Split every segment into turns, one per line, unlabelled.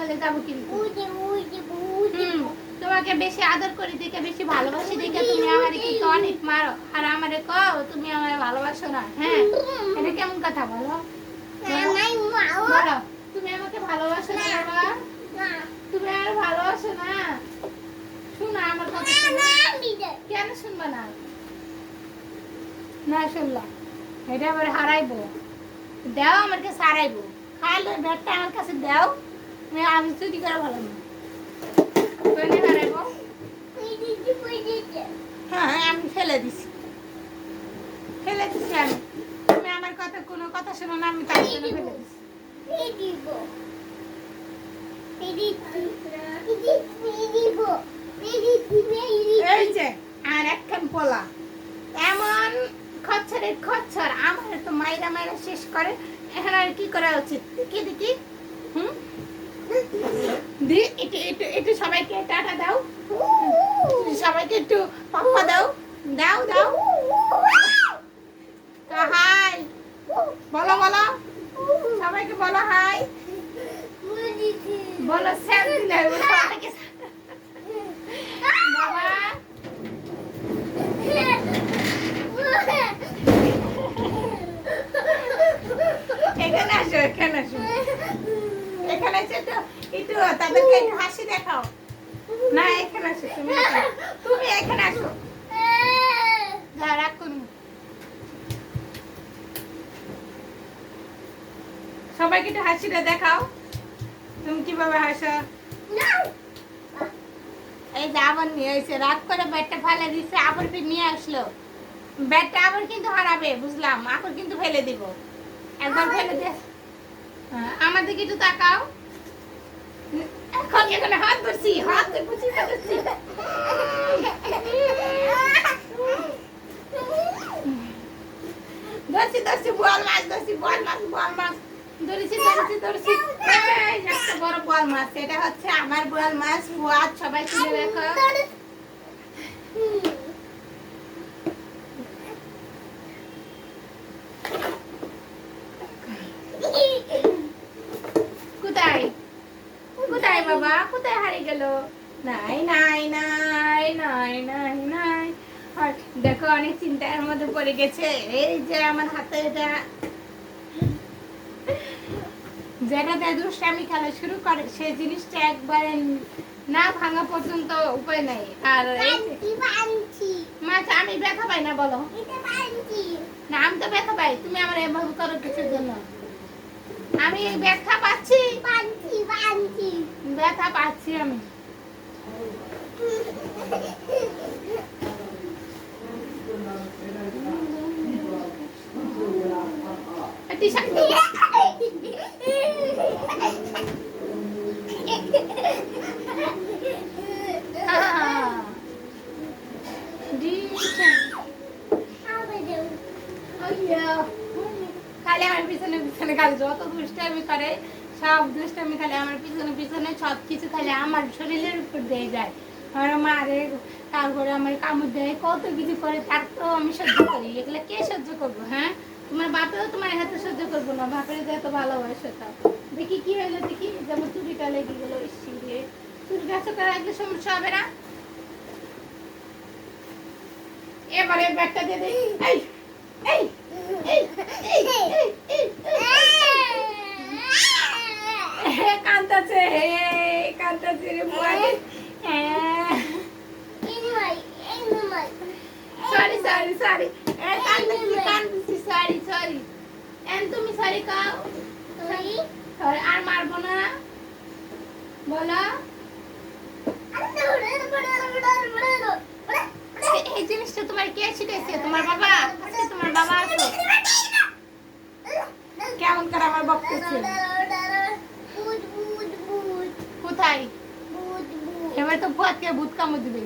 হলে যাবো কিন্তু। তোমাকে বেশি আদর করি দেখে, বেশি ভালোবাসি দেখে তুমি আমারে কিন্তু অনেক মারো, আর আমারে কও তুমি আমারে ভালোবাসো না। হ্যাঁ, এটা কেমন কথা বলো? বলো, তুমি আমাকে ভালোবাসো না বাবা? তুমি আর ভালোবাসো না? শোনো আমার কথা, কেন শুনবা না? না শুনলাম, এটা আবার হারাইবো। দাও আমার কাছে, হারাইবো। খাইলে ব্যাগটা আমার কাছে দাও, আমি চুরি করে ভালো না। হারাইবো? হ্যাঁ, আমি ফেলে দিছি, ফেলে দিছি আমি। তুমি আমার কথা, কোনো কথা শোনো না, আমি তার জন্য ফেলে দিছি। এই যে আর একখান পোলা এমন খচ্চরের খচ্চর, আমার তো মাইরা মাইরা শেষ করে। এখন আর কি করা উচিত দেখি দেখি। দি একটু একটু একটু সবাইকে টাটা দাও, সবাইকে একটু পাপ্পা দাও, দাও দাও। হাই বলো, বলো সবাইকে, বলো হাই, বলো স্যার দিলে বাবা। এখানে আসো, এখানে আসো, এখানে এসে তো একটু তাদেরকে একটু হাসি দেখাও না। এখানে আসো, তুমি এখানে আসো। রাখুন, সবাইকে একটু হাসিটা দেখাও। তুমি কিভাবে হাসো? এই যে আবার নিয়ে এসে রাগ করে ব্যাটটা ফেলে দিচ্ছে, আবার নিয়ে আসলো। ব্যাটটা আবার কিন্তু হারাবে, বুঝলাম, আবার কিন্তু ফেলে দিব। একবার ফেলে দিয়ে আমার দিকে একটু তাকাও। এখন এখানে হাত ধরছি, হাত ধরছি, ধরছি ধরছি বল মাছ, ধরছি বল মাছ, বল মাছ ধরেছি, ধরেছি, ধরেছি। একটা বড় বল মাছ, এটা হচ্ছে আমার বল মাছ। ফুয়াদ সবাই তুলে রাখো। কোথায় কোথায় বাবা, কোথায় হারিয়ে গেল? নাই নাই নাই নাই নাই নাই। দেখো অনেক চিন্তার মধ্যে পড়ে গেছে। এই যে আমার হাতে এটা, যেটাতে দুষ্টামি খেলা শুরু করে, সেই জিনিসটা একবারে না ভাঙা পর্যন্ত উপায় নাই। আর মাছ আমি ব্যথা পাই না, বলো না, আমি তো ব্যথা পাই। তুমি আমার এভাবে করো কিছুর জন্য, আমি ব্যথা পাচ্ছি, ব্যথা পাচ্ছি আমি। খালি আমার পিছনে পিছনে, খালি যত দুষ্টামি করে সব দুষ্টামি খালি আমার পিছনে পিছনে, সব কিছু খালি আমার শরীরের উপর দিয়ে যায়। আমার মারে, তারপরে আমার কামড় দেয়, কত কিছু করে, তারপরেও আমি সহ্য করি। এগুলো কে সহ্য করবো? হ্যাঁ, তোমার বাপেও তোমার হাতে সহ্য করবো না। বাপের যে এত ভালোবাসো, তাও দেখি কি হইলো, দেখি যেমন চুরিটা লেগে গেলো। ইসিরে চুরি গাছ করা একটু সমস্যা হবে না? এবারে ব্যাগটা দিয়ে দেই। এই এই এই এই কান্তাছে, কান্তাছে রে বুয়ারে। সরি সরি সরি, কান্তাছি কান্তাছি, সরি সরি। তুমি সরি কাও, সরি আর মারবো না, বলো। এই জিনিসটা তোমার কে শিখাইছে? তোমার বাবা? তোমার বাবা আছে? কেমন করে আমার বকতেছে? কোথায়? এবার তো ভূতকে ভূত কামড় দিবে।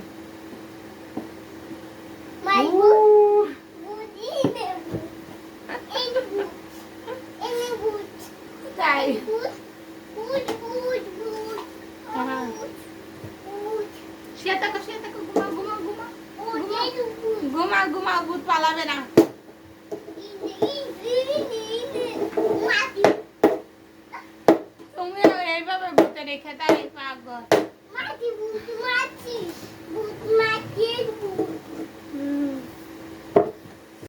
তাই ঘুমা ঘুমা, ভূত পালাবে না। তুমি এইভাবে ভূতে রেখে তাই পাগল